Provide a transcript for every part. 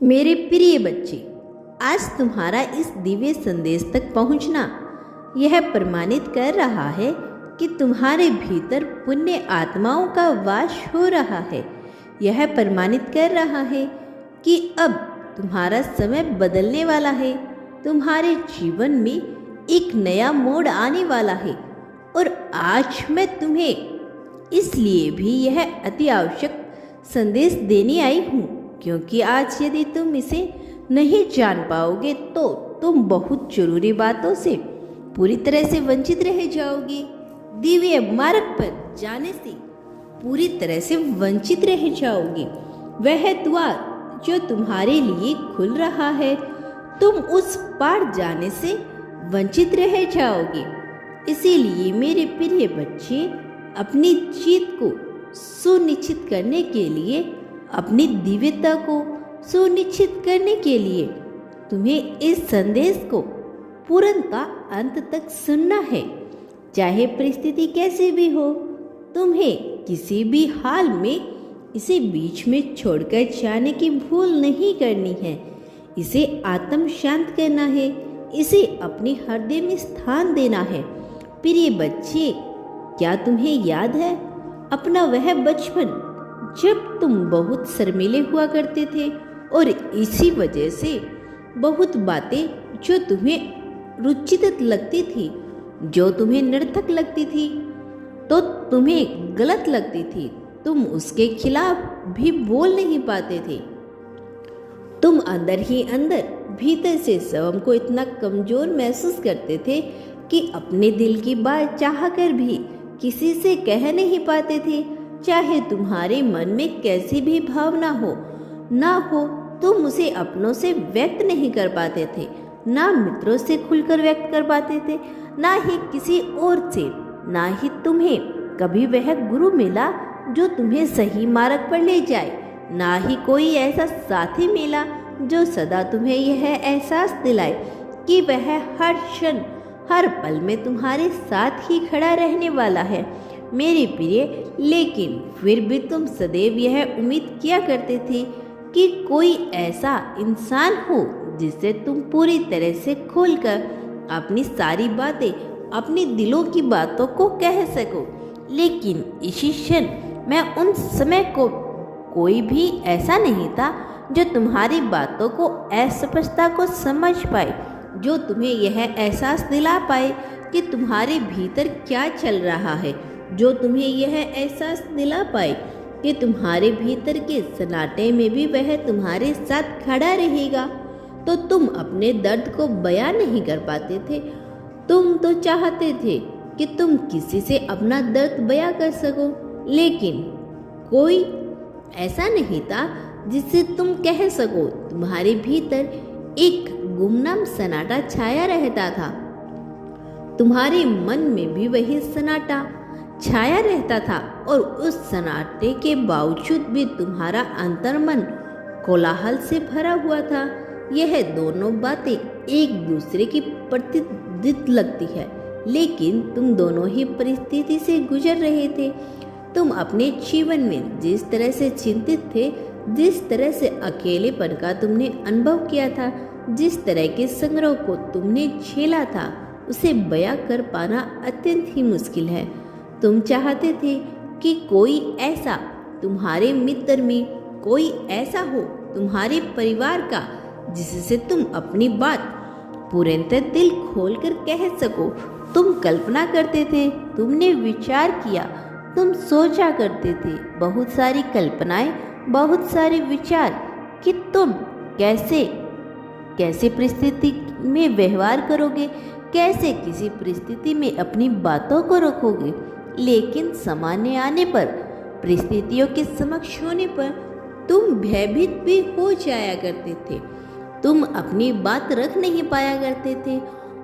मेरे प्रिय बच्चे, आज तुम्हारा इस दिव्य संदेश तक पहुंचना यह प्रमाणित कर रहा है कि तुम्हारे भीतर पुण्य आत्माओं का वास हो रहा है। यह प्रमाणित कर रहा है कि अब तुम्हारा समय बदलने वाला है। तुम्हारे जीवन में एक नया मोड़ आने वाला है और आज मैं तुम्हें इसलिए भी यह अति आवश्यक संदेश देने आई हूँ, क्योंकि आज यदि तुम इसे नहीं जान पाओगे तो तुम बहुत जरूरी बातों से पूरी तरह से वंचित रह जाओगे। दिव्य मार्ग पर जाने से पूरी तरह से वंचित रह जाओगे। वह द्वार जो तुम्हारे लिए खुल रहा है, तुम उस पार जाने से वंचित रह जाओगे। इसीलिए मेरे प्रिय बच्चे, अपनी जीत को सुनिश्चित करने के लिए, अपनी दिव्यता को सुनिश्चित करने के लिए तुम्हें इस संदेश को पूर्णतः अंत तक सुनना है। चाहे परिस्थिति कैसी भी हो, तुम्हें किसी भी हाल में इसे बीच में छोड़कर जाने की भूल नहीं करनी है। इसे आत्म शांत करना है, इसे अपने हृदय में स्थान देना है। प्रिय बच्चे, क्या तुम्हें याद है अपना वह बचपन जब तुम बहुत शर्मीले हुआ करते थे और इसी वजह से बहुत बातें जो तुम्हें रुचित लगती थी, जो तुम्हें निरर्थक लगती थी, तो तुम्हें गलत लगती थी, तुम उसके खिलाफ भी बोल नहीं पाते थे। तुम अंदर ही अंदर भीतर से स्वयं को इतना कमजोर महसूस करते थे कि अपने दिल की बात चाहकर भी किसी से कह नहीं पाते थे। चाहे तुम्हारे मन में कैसी भी भावना हो ना हो, तुम उसे अपनों से व्यक्त नहीं कर पाते थे, ना मित्रों से खुलकर व्यक्त कर पाते थे, ना ही किसी और से। ना ही तुम्हें कभी वह गुरु मिला जो तुम्हें सही मार्ग पर ले जाए, ना ही कोई ऐसा साथी मिला जो सदा तुम्हें यह एहसास दिलाए कि वह हर क्षण हर पल में तुम्हारे साथ ही खड़ा रहने वाला है। मेरे प्रिय, लेकिन फिर भी तुम सदैव यह उम्मीद किया करते थे कि कोई ऐसा इंसान हो जिससे तुम पूरी तरह से खोलकर अपनी सारी बातें, अपनी दिलों की बातों को कह सको। लेकिन इसी क्षण मैं उन समय को कोई भी ऐसा नहीं था जो तुम्हारी बातों को अस्पष्टता को समझ पाए, जो तुम्हें यह एहसास दिला पाए कि तुम्हारे भीतर क्या चल रहा है, जो तुम्हें यह एहसास दिला पाए कि तुम्हारे भीतर के सन्नाटे में भी वह तुम्हारे साथ खड़ा रहेगा। तो तुम अपने दर्द को बयान नहीं कर पाते थे। तुम तो चाहते थे कि तुम किसी से अपना दर्द बयां कर सको, लेकिन कोई ऐसा नहीं था जिससे तुम कह सको। तुम्हारे भीतर एक गुमनाम सन्नाटा छाया रहता था। तुम्हारे मन में भी वही सन्नाटा छाया रहता था और उस सन्नाटे के बावजूद भी तुम्हारा अंतर्मन कोलाहल से भरा हुआ था। यह दोनों बातें एक दूसरे की प्रतिद्वंद्वित लगती है, लेकिन तुम दोनों ही परिस्थिति से गुजर रहे थे। तुम अपने जीवन में जिस तरह से चिंतित थे, जिस तरह से अकेलेपन का तुमने अनुभव किया था, जिस तरह के संग्रह को तुमने झेला था, उसे बयां कर पाना अत्यंत ही मुश्किल है। तुम चाहते थे कि कोई ऐसा तुम्हारे मित्र में, कोई ऐसा हो तुम्हारे परिवार का जिससे तुम अपनी बात पूर्णतः दिल खोलकर कह सको। तुम कल्पना करते थे, तुमने विचार किया, तुम सोचा करते थे, बहुत सारी कल्पनाएं, बहुत सारे विचार कि तुम कैसे परिस्थिति में व्यवहार करोगे, कैसे किसी परिस्थिति में अपनी बातों को रखोगे। लेकिन सामान्य आने पर, परिस्थितियों के समक्ष होने पर तुम भयभीत भी हो जाया करते थे। तुम अपनी बात रख नहीं पाया करते थे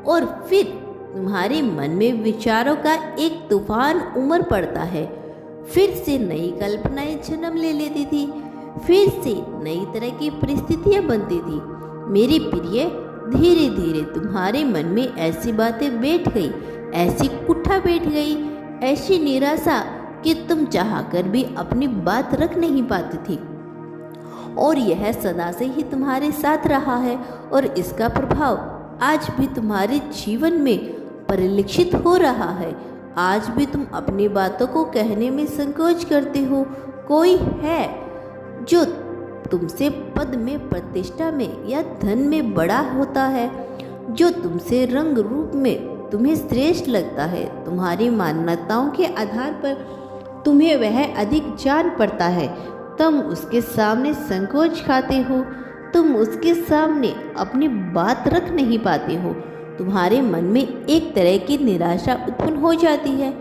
और फिर तुम्हारे मन में विचारों का एक तूफान उमड़ पड़ता है। फिर से नई कल्पनाएं जन्म ले लेती थी, फिर से नई तरह की परिस्थितियां बनती थी। मेरे प्रिय, धीरे धीरे तुम्हारे मन में ऐसी बातें बैठ गई, ऐसी कुट्ठा बैठ गई, ऐसी निराशा कि तुम चाहकर भी अपनी बात रख नहीं पाती थी। और यह सदा से ही तुम्हारे साथ रहा है और इसका प्रभाव आज भी तुम्हारे जीवन में परिलक्षित हो रहा है। आज भी तुम अपनी बातों को कहने में संकोच करते हो। कोई है जो तुमसे पद में, प्रतिष्ठा में या धन में बड़ा होता है, जो तुमसे रंग रूप में तुम्हें श्रेष्ठ लगता है। तुम्हारी मान्यताओं के आधार पर तुम्हें वह अधिक जान पड़ता है। तुम उसके सामने संकोच खाते हो, तुम उसके सामने अपनी बात रख नहीं पाते हो। तुम्हारे मन में एक तरह की निराशा उत्पन्न हो जाती है,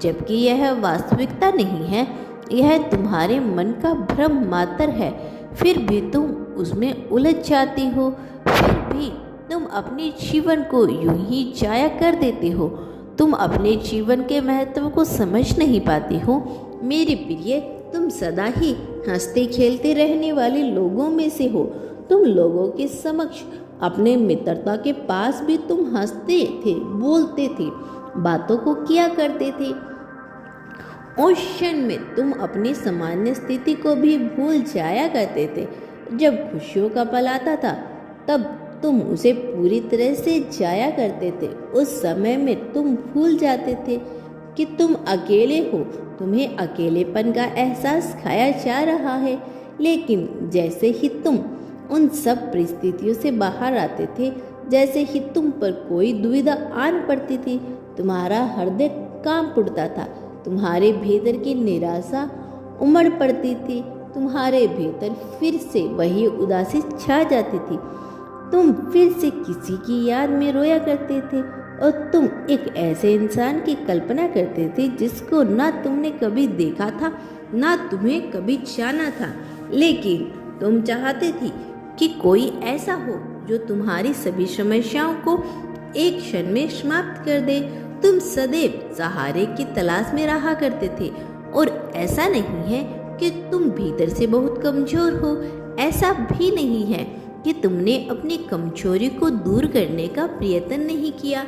जबकि यह वास्तविकता नहीं है, यह तुम्हारे मन का भ्रम मात्र है। फिर भी तुम उसमें उलझ जाती हो, फिर भी तुम अपने जीवन को यूं ही जाया कर देते हो। तुम अपने जीवन के महत्व को समझ नहीं पाते हो। मेरे प्रिय, तुम सदा ही हंसते खेलते रहने वाले लोगों में से हो। तुम लोगों के समक्ष, अपने मित्रता के पास भी तुम हंसते थे, बोलते थे, बातों को किया करते थे। उस क्षण में तुम अपनी सामान्य स्थिति को भी भूल जाया करते थे। जब खुशियों का पल आता था तब तुम उसे पूरी तरह से जाया करते थे। उस समय में तुम भूल जाते थे कि तुम अकेले हो। तुम्हें अकेलेपन का एहसास खाया जा रहा है। लेकिन जैसे ही तुम उन सब परिस्थितियों से बाहर आते थे, जैसे ही तुम पर कोई दुविधा आन पड़ती थी, तुम्हारा हृदय कांप उठता था। तुम्हारे भीतर की निराशा उमड़ पड़ती थी। तुम्हारे भीतर फिर से वही उदासी छा जाती थी। तुम फिर से किसी की याद में रोया करते थे और तुम एक ऐसे इंसान की कल्पना करते थे जिसको ना तुमने कभी देखा था, ना तुम्हें कभी जाना था। लेकिन तुम चाहते थे कि कोई ऐसा हो जो तुम्हारी सभी समस्याओं को एक क्षण में समाप्त कर दे। तुम सदैव सहारे की तलाश में रहा करते थे। और ऐसा नहीं है कि तुम भीतर से बहुत कमजोर हो, ऐसा भी नहीं है कि तुमने अपनी कमजोरी को दूर करने का प्रयत्न नहीं किया।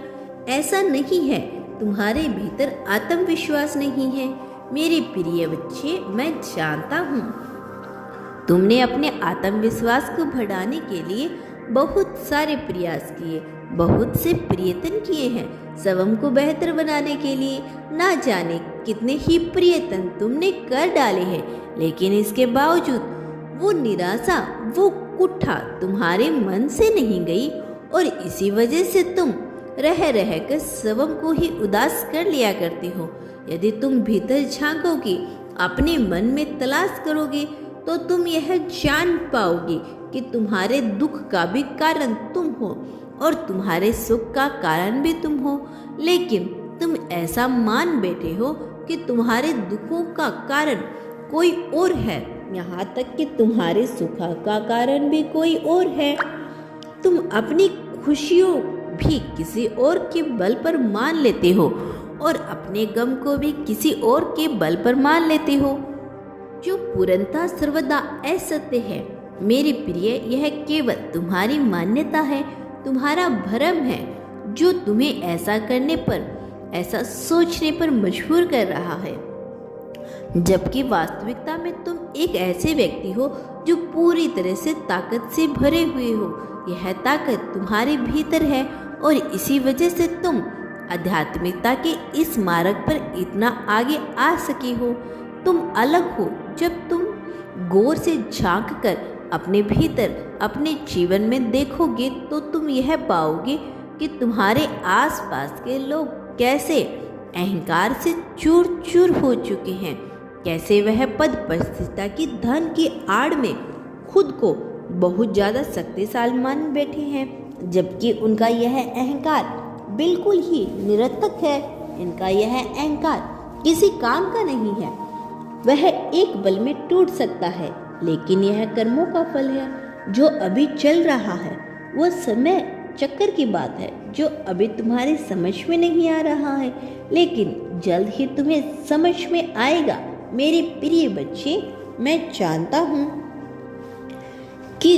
ऐसा नहीं है तुम्हारे भीतर आत्मविश्वास नहीं है। मेरे प्रिय बच्चे, मैं जानता हूँ तुमने अपने आत्मविश्वास को बढ़ाने के लिए बहुत सारे प्रयास किए, बहुत से प्रयत्न किए हैं। स्वयं को बेहतर बनाने के लिए ना जाने कितने ही प्रयत्न तुमने कर डाले हैं, लेकिन इसके बावजूद वो निराशा, वो कुत्था तुम्हारे मन से नहीं गई और इसी वजह से तुम रह रह कर स्वयं को ही उदास कर लिया करते हो। यदि तुम भीतर झांकोगे, अपने मन में तलाश करोगे, तो तुम यह जान पाओगे कि तुम्हारे दुख का भी कारण तुम हो और तुम्हारे सुख का कारण भी तुम हो। लेकिन तुम ऐसा मान बैठे हो कि तुम्हारे दुखों का कारण कोई और है, यहाँ तक कि तुम्हारे सुख का कारण भी कोई और है। तुम अपनी खुशियों भी किसी और के बल पर मान लेते हो और अपने गम को भी किसी और के बल पर मान लेते हो, जो पूर्णतः सर्वदा असत्य है। मेरे प्रिय, यह केवल तुम्हारी मान्यता है, तुम्हारा भ्रम है, जो तुम्हें ऐसा करने पर, ऐसा सोचने पर मजबूर कर रहा है। जबकि वास्तविकता में तुम एक ऐसे व्यक्ति हो जो पूरी तरह से ताकत से भरे हुए हो। यह ताकत तुम्हारे भीतर है और इसी वजह से तुम आध्यात्मिकता के इस मार्ग पर इतना आगे आ सके हो। तुम अलग हो। जब तुम गौर से झांक कर अपने भीतर, अपने जीवन में देखोगे तो तुम यह पाओगे कि तुम्हारे आसपास के लोग कैसे अहंकार से चूर चूर हो चुके हैं, कैसे वह पद प्रतिष्ठा की धन की आड़ में खुद को बहुत ज़्यादा शक्तिशाली मान बैठे हैं, जबकि उनका यह अहंकार बिल्कुल ही निरर्थक है। इनका यह अहंकार किसी काम का नहीं है। वह एक बल में टूट सकता है, लेकिन यह कर्मों का फल है जो अभी चल रहा है। वह समय चक्कर की बात है जो अभी तुम्हारी समझ में नहीं आ रहा है, लेकिन जल्द ही तुम्हें समझ में आएगा। मेरे प्रिय बच्चे, मैं जानता हूँ कि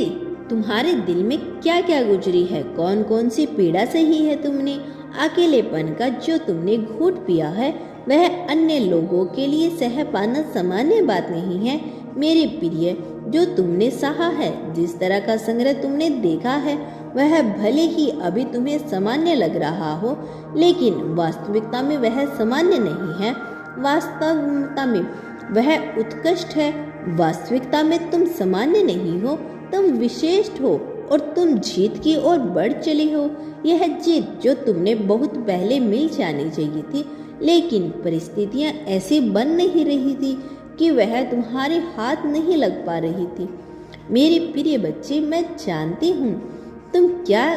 तुम्हारे दिल में क्या क्या गुजरी है, कौन कौन सी पीड़ा सही है तुमने। अकेलेपन का जो तुमने घूंट पिया है वह अन्य लोगों के लिए सह पाना सामान्य बात नहीं है। मेरे प्रिय, जो तुमने सहा है, जिस तरह का संग्रह तुमने देखा है, वह भले ही अभी तुम्हें सामान्य लग रहा हो, लेकिन वास्तविकता में वह सामान्य नहीं है। वास्तविकता में वह उत्कृष्ट है। वास्तविकता में तुम सामान्य नहीं हो, तुम विशिष्ट हो और तुम जीत की ओर बढ़ चले हो। यह जीत जो तुमने बहुत पहले मिल जानी चाहिए थी, लेकिन परिस्थितियां ऐसी बन नहीं रही थी कि वह तुम्हारे हाथ नहीं लग पा रही थी। मेरे प्रिय बच्चे, मैं जानती हूँ तुम क्या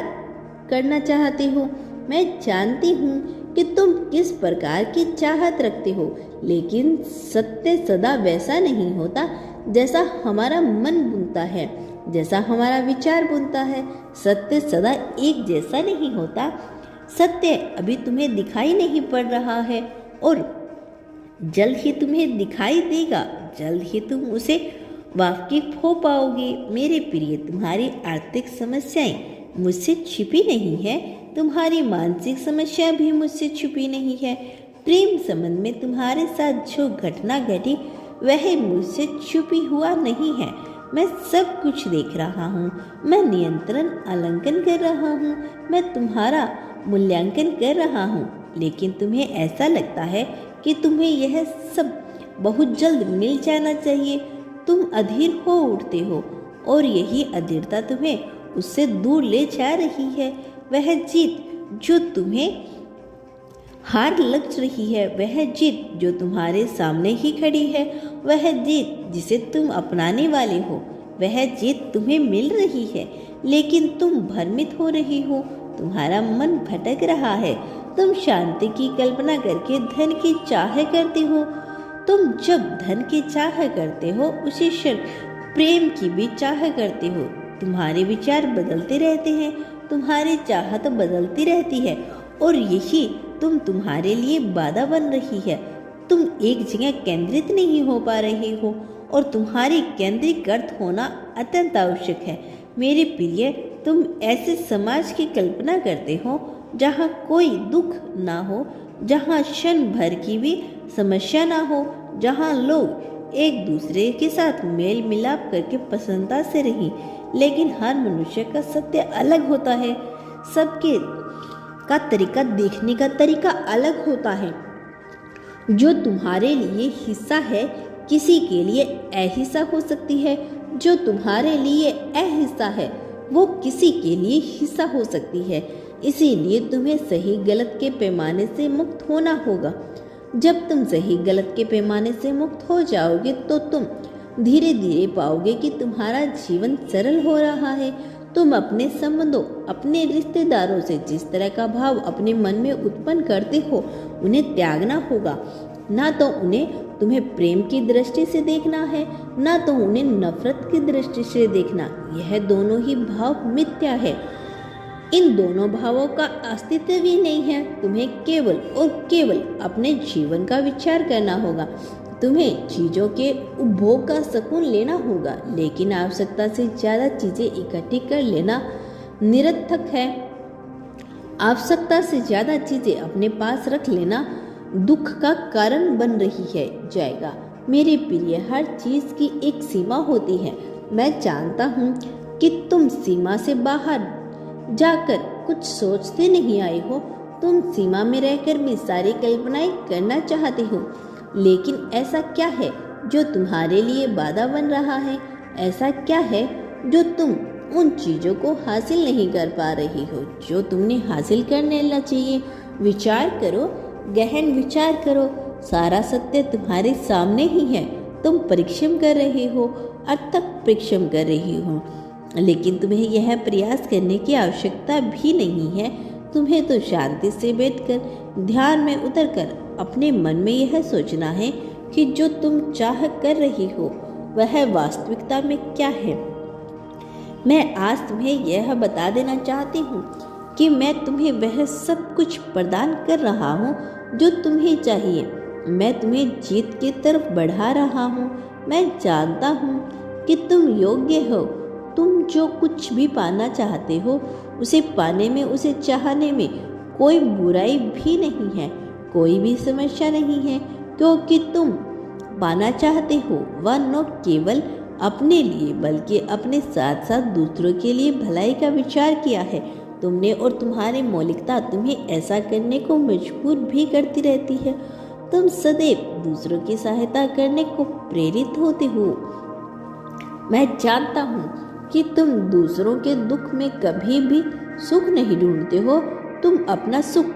करना चाहते हो। मैं जानती हूँ कि तुम किस प्रकार की चाहत रखते हो, लेकिन सत्य सदा वैसा नहीं होता जैसा हमारा मन बुनता है, जैसा हमारा विचार बुनता है। सत्य सदा एक जैसा नहीं होता। सत्य अभी तुम्हें दिखाई नहीं पड़ रहा है और जल्द ही तुम्हें दिखाई देगा। जल्द ही तुम उसे वाकिफ हो पाओगे। मेरे प्रिय, तुम्हारी आर्थिक समस्याएं मुझसे छिपी नहीं है, तुम्हारी मानसिक समस्या भी मुझसे छुपी नहीं है। प्रेम संबंध में तुम्हारे साथ जो घटना घटी वह मुझसे छुपी हुआ नहीं है। मैं सब कुछ देख रहा हूँ। मैं नियंत्रण आलंकन कर रहा हूँ। मैं तुम्हारा मूल्यांकन कर रहा हूँ, लेकिन तुम्हें ऐसा लगता है कि तुम्हें यह सब बहुत जल्द मिल जाना चाहिए। तुम अधीर हो उठते हो और यही अधीरता तुम्हें उससे दूर ले जा रही है। वह जीत जो तुम्हें हार लग रही है, वह जीत जो तुम्हारे सामने ही खड़ी है, वह जीत जिसे तुम अपनाने वाले हो, वह जीत तुम्हें मिल रही है, लेकिन तुम भ्रमित हो रही हो। तुम्हारा मन भटक रहा है। तुम शांति की कल्पना करके धन की चाह करते हो। तुम जब धन की चाह करते हो, उसी क्षण प्रेम की भी चाह करते हो। तुम्हारे विचार बदलते रहते हैं, तुम्हारी चाहत बदलती रहती है और यही तुम्हारे लिए बाधा बन रही है। तुम एक जगह केंद्रित नहीं हो पा रहे हो और तुम्हारी केंद्रीकृत होना अत्यंत आवश्यक है। मेरे प्रिय, तुम ऐसे समाज की कल्पना करते हो जहाँ कोई दुख ना हो, जहाँ क्षण भर की भी समस्या ना हो, जहाँ लोग एक दूसरे के साथ मेल मिलाप करके प्रसन्नता से रहें। लेकिन हर मनुष्य का सत्य अलग होता है। सबके का तरीका, देखने का तरीका अलग होता है। जो तुम्हारे लिए हिस्सा है, किसी के लिए अहिस्सा हो सकती है। जो तुम्हारे लिए अहिस्सा है, वो किसी के लिए हिस्सा हो सकती है। इसीलिए तुम्हें सही गलत के पैमाने से मुक्त होना होगा। जब तुम सही गलत के पैमाने से मुक्त हो जाओगे तो तुम धीरे धीरे पाओगे कि तुम्हारा जीवन सरल हो रहा है। तुम अपने संबंधों, अपने रिश्तेदारों से जिस तरह का भाव अपने मन में उत्पन्न करते हो, उन्हें त्यागना होगा। ना तो उन्हें तुम्हें प्रेम की दृष्टि से देखना है, ना तो उन्हें नफरत की दृष्टि से देखना। यह दोनों ही भाव मिथ्या है। इन दोनों भावों का अस्तित्व भी नहीं है। तुम्हें केवल और केवल अपने जीवन का विचार करना होगा। तुम्हें चीज़ों के उपभोग का सुकून लेना होगा, लेकिन आवश्यकता से ज़्यादा चीज़ें इकट्ठी कर लेना निरर्थक है। आवश्यकता से ज़्यादा चीज़ें अपने पास रख लेना दुख का कारण बन रही है जाएगा। मेरे प्रिय, हर चीज़ की एक सीमा होती है। मैं जानता हूँ कि तुम सीमा से बाहर जाकर कुछ सोचते नहीं आए हो। तुम सीमा में रहकर भी सारी कल्पनाएं करना चाहते हो, लेकिन ऐसा क्या है जो तुम्हारे लिए बाधा बन रहा है? ऐसा क्या है जो तुम उन चीज़ों को हासिल नहीं कर पा रही हो जो तुमने हासिल करने लेना चाहिए? विचार करो, गहन विचार करो। सारा सत्य तुम्हारे सामने ही है। तुम परिश्रम कर रहे हो, अथक परिश्रम कर रही हो, लेकिन तुम्हें यह प्रयास करने की आवश्यकता भी नहीं है। तुम्हें तो शांति से बैठकर ध्यान में उतरकर अपने मन में यह सोचना है कि जो तुम चाह कर रही हो वह वास्तविकता में क्या है। मैं आज तुम्हें यह बता देना चाहती हूँ कि मैं तुम्हें वह सब कुछ प्रदान कर रहा हूँ जो तुम्हें चाहिए। मैं तुम्हें जीत की तरफ बढ़ा रहा हूँ। मैं जानता हूँ कि तुम योग्य हो। तुम जो कुछ भी पाना चाहते हो, उसे पाने में, उसे चाहने में कोई बुराई भी नहीं है, कोई भी समस्या नहीं है, क्योंकि तुम पाना चाहते हो वह न केवल अपने लिए बल्कि अपने साथ साथ दूसरों के लिए भलाई का विचार किया है। तुमने और तुम्हारी मौलिकता तुम्हें ऐसा करने को मजबूर भी करती रहती है। तुम सदैव दूसरों की सहायता करने को प्रेरित होते हो। मैं जानता हूँ कि तुम दूसरों के दुख में कभी भी सुख नहीं ढूंढते हो। तुम अपना सुख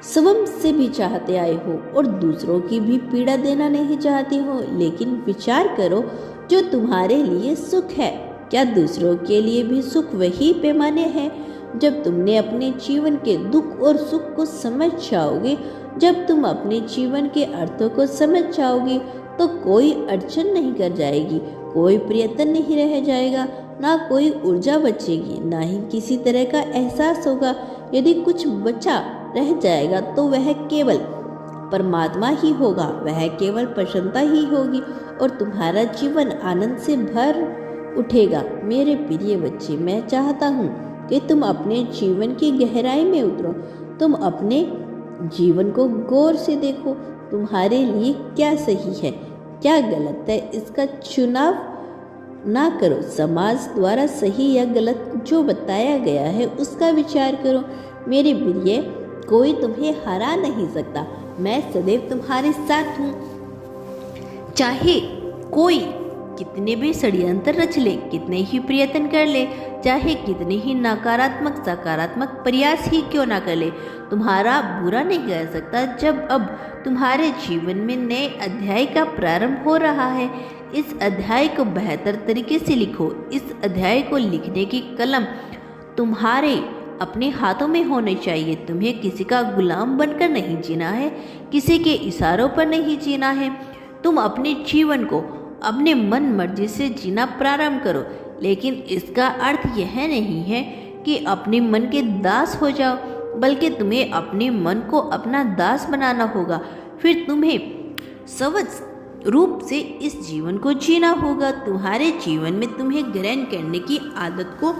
स्वयं से भी चाहते आए हो और दूसरों की भी पीड़ा देना नहीं चाहते हो। लेकिन विचार करो, जो तुम्हारे लिए सुख है, क्या दूसरों के लिए भी सुख वही पैमाने हैं? जब तुमने अपने जीवन के दुख और सुख को समझ जाओगे, जब तुम अपने जीवन के अर्थों को समझ जाओगे, तो कोई अड़चन नहीं कर जाएगी, कोई प्रयत्न नहीं रह जाएगा, ना कोई ऊर्जा बचेगी, ना ही किसी तरह का एहसास होगा। यदि कुछ बचा रह जाएगा तो वह केवल परमात्मा ही होगा, वह केवल प्रसन्नता ही होगी और तुम्हारा जीवन आनंद से भर उठेगा। मेरे प्रिय बच्चे, मैं चाहता हूँ कि तुम अपने जीवन की गहराई में उतरो। तुम अपने जीवन को गौर से देखो। तुम्हारे लिए क्या सही है, क्या गलत है, इसका चुनाव ना करो। समाज द्वारा सही या गलत जो बताया गया है उसका विचार करो। मेरे प्रिय, कोई तुम्हें हरा नहीं सकता। मैं सदैव तुम्हारे साथ हूँ। चाहे कोई कितने भी षड्यंत्र रच ले, कितने ही प्रयत्न कर ले, चाहे कितने ही नकारात्मक सकारात्मक प्रयास ही क्यों ना कर ले, तुम्हारा बुरा नहीं कर सकता। जब अब तुम्हारे जीवन में नए अध्याय का प्रारंभ हो रहा है, इस अध्याय को बेहतर तरीके से लिखो। इस अध्याय को लिखने की कलम तुम्हारे अपने हाथों में होने चाहिए। तुम्हें किसी का गुलाम बनकर नहीं जीना है, किसी के इशारों पर नहीं जीना है। तुम अपने जीवन को अपने मन मर्जी से जीना प्रारंभ करो, लेकिन इसका अर्थ यह नहीं है कि अपने मन के दास हो जाओ, बल्कि तुम्हें अपने मन को अपना दास बनाना होगा। फिर तुम्हें सहज रूप से इस जीवन को जीना होगा। तुम्हारे जीवन में तुम्हें ग्रहण करने की आदत को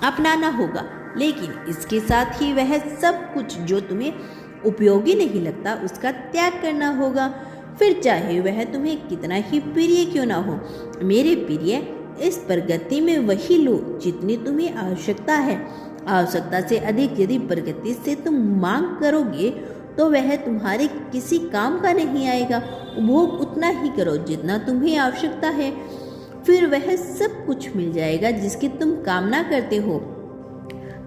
अपनाना होगा, लेकिन इसके साथ ही वह सब कुछ जो तुम्हें उपयोगी नहीं लगता उसका त्याग करना होगा। फिर चाहे वह तुम्हें कितना ही प्रिय क्यों ना हो। मेरे प्रिय, इस प्रगति में वही लो जितनी तुम्हें आवश्यकता है। आवश्यकता से अधिक यदि प्रगति से तुम मांग करोगे तो वह तुम्हारे किसी काम का नहीं आएगा। उपभोग उतना ही करो जितना तुम्हें आवश्यकता है, फिर वह सब कुछ मिल जाएगा जिसकी तुम कामना करते हो।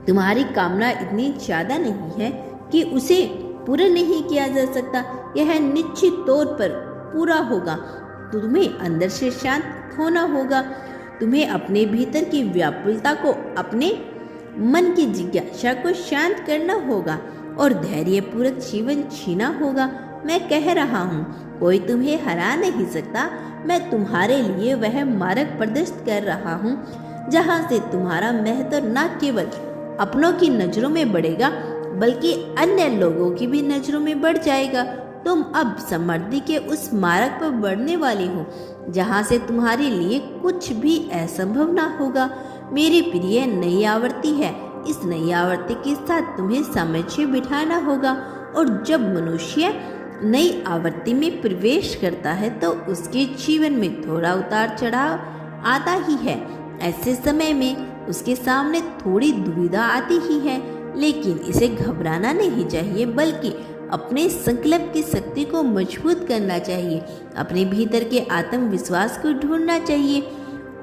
तुम्हारी कामना इतनी ज़्यादा नहीं है कि उसे पूरा नहीं किया जा सकता। यह निश्चित तौर पर पूरा होगा। तुम्हें अंदर से शांत होना होगा। तुम्हें अपने भीतर की व्याकुलता को, अपने मन की जिज्ञासा को शांत करना होगा और धैर्यपूर्वक जीवन जीना होगा। मैं कह रहा हूँ, कोई तुम्हें हरा नहीं सकता। मैं तुम्हारे लिए वह मार्ग प्रदर्शित कर रहा हूँ जहाँ से तुम्हारा महत्व न केवल अपनों की नज़रों में बढ़ेगा बल्कि अन्य लोगों की भी नज़रों में बढ़ जाएगा। तुम अब समृद्धि के उस मार्ग पर बढ़ने वाले हो जहाँ से तुम्हारे लिए कुछ भी असंभव ना होगा। मेरी प्रिय, नई आवृत्ति है। इस नई आवृत्ति के साथ तुम्हें सामंजस्य बिठाना होगा और जब मनुष्य नई आवृत्ति में प्रवेश करता है तो उसके जीवन में थोड़ा उतार चढ़ाव आता ही है। ऐसे समय में उसके सामने थोड़ी दुविधा आती ही है, लेकिन इसे घबराना नहीं चाहिए बल्कि अपने संकल्प की शक्ति को मजबूत करना चाहिए। अपने भीतर के आत्मविश्वास को ढूंढना चाहिए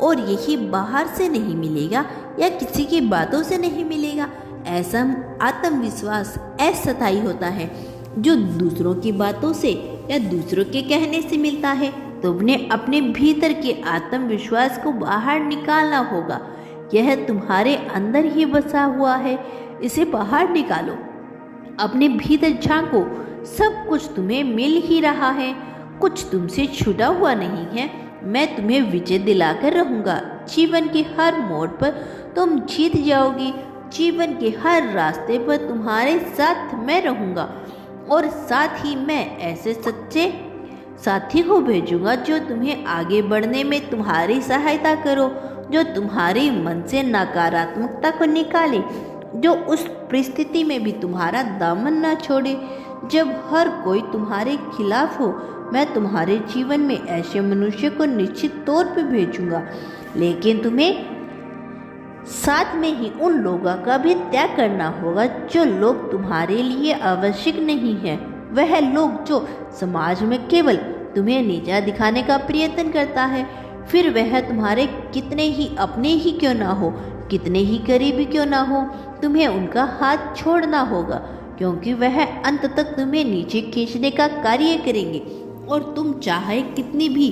और यही बाहर से नहीं मिलेगा या किसी की बातों से नहीं मिलेगा। ऐसा आत्मविश्वास अस्थायी होता है जो दूसरों की बातों से या दूसरों के कहने से मिलता है। तुमने अपने भीतर के आत्मविश्वास को बाहर निकालना होगा। यह तुम्हारे अंदर ही बसा हुआ है, इसे बाहर निकालो। अपने भीतर झांको, सब कुछ तुम्हें मिल ही रहा है, कुछ तुमसे छूटा हुआ नहीं है। मैं तुम्हें विजय दिलाकर रहूँगा। जीवन के हर मोड़ पर तुम जीत जाओगी। जीवन के हर रास्ते पर तुम्हारे साथ मैं रहूँगा और साथ ही मैं ऐसे सच्चे साथी को भेजूंगा जो तुम्हें आगे बढ़ने में तुम्हारी सहायता करो, जो तुम्हारे मन से नकारात्मकता को निकाले, जो उस परिस्थिति में भी तुम्हारा दामन न छोड़े जब हर कोई तुम्हारे खिलाफ हो, मैं तुम्हारे जीवन में ऐसे मनुष्य को निश्चित तौर पर भेजूंगा, लेकिन तुम्हें साथ में ही उन लोगों का भी त्याग करना होगा जो लोग तुम्हारे लिए आवश्यक नहीं है। वह लोग जो समाज में केवल तुम्हें नीचा दिखाने का प्रयत्न करता है, फिर वह तुम्हारे कितने ही अपने ही क्यों ना हो, कितने ही करीबी क्यों ना हो, तुम्हें उनका हाथ छोड़ना होगा, क्योंकि वह अंत तक तुम्हें नीचे खींचने का कार्य करेंगे। और तुम चाहे कितनी भी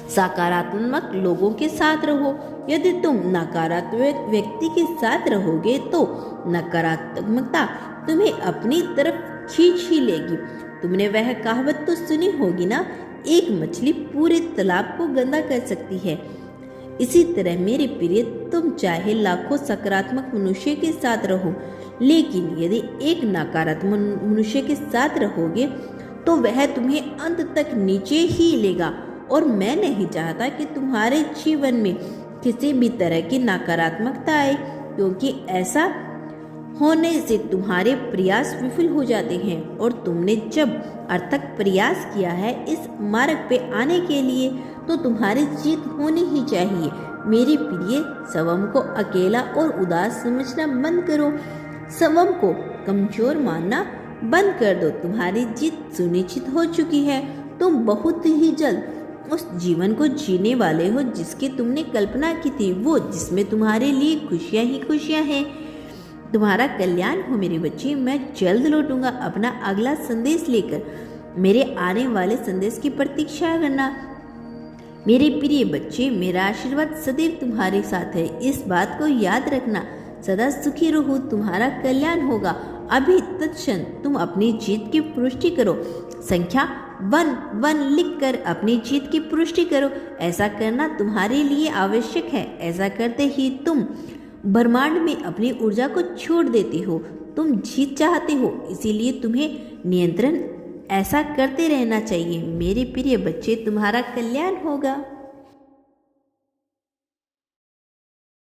सकारात्मक लोगों के साथ रहो, यदि तुम नकारात्मक व्यक्ति के साथ रहोगे तो नकारात्मकता तुम्हें अपनी तरफ खींच ही लेगी। तुमने वह कहावत तो सुनी होगी ना, एक मछली पूरे तालाब को गंदा कर सकती है। इसी तरह मेरे प्रिय, तुम चाहे लाखों सकारात्मक मनुष्य के साथ रहो, लेकिन यदि एक नकारात्मक मनुष्य के साथ रहोगे तो वह तुम्हें अंत तक नीचे ही लेगा। और मैं नहीं चाहता कि तुम्हारे जीवन में किसी भी तरह की नकारात्मकता आए, क्योंकि ऐसा होने से तुम्हारे प्रयास विफल हो जाते हैं। और तुमने जब अर्थक प्रयास किया है इस मार्ग पे आने के लिए, तो तुम्हारी जीत होनी ही चाहिए। मेरे प्रिय, स्वयं को अकेला और उदास समझना बंद करो, स्वयं को कमजोर मानना बंद कर दो। तुम्हारी जीत सुनिश्चित हो चुकी है। तुम बहुत ही जल्द उस जीवन को जीने वाले हो जिसकी तुमने कल्पना की थी, वो जिसमें तुम्हारे लिए खुशियाँ ही खुशियाँ हैं। तुम्हारा कल्याण हो मेरे बच्चे। मैं जल्द लौटूंगा अपना अगला संदेश लेकर। मेरे आने वाले संदेश की प्रतीक्षा करना। मेरे प्रिय बच्चे, मेरा आशीर्वाद सदैव तुम्हारे साथ है, इस बात को याद रखना। सदा सुखी रहो, तुम्हारा कल्याण होगा। अभी तत्क्षण तुम अपनी जीत की पुष्टि करो। संख्या 1 लिखकर अपनी जीत की पुष्टि करो। ऐसा करना तुम्हारे लिए आवश्यक है। ऐसा करते ही तुम ब्रह्मांड में अपनी ऊर्जा को छोड़ देते हो। तुम जीत चाहते हो, इसीलिए तुम्हें नियंत्रण ऐसा करते रहना चाहिए। मेरे प्रिय बच्चे, तुम्हारा कल्याण होगा।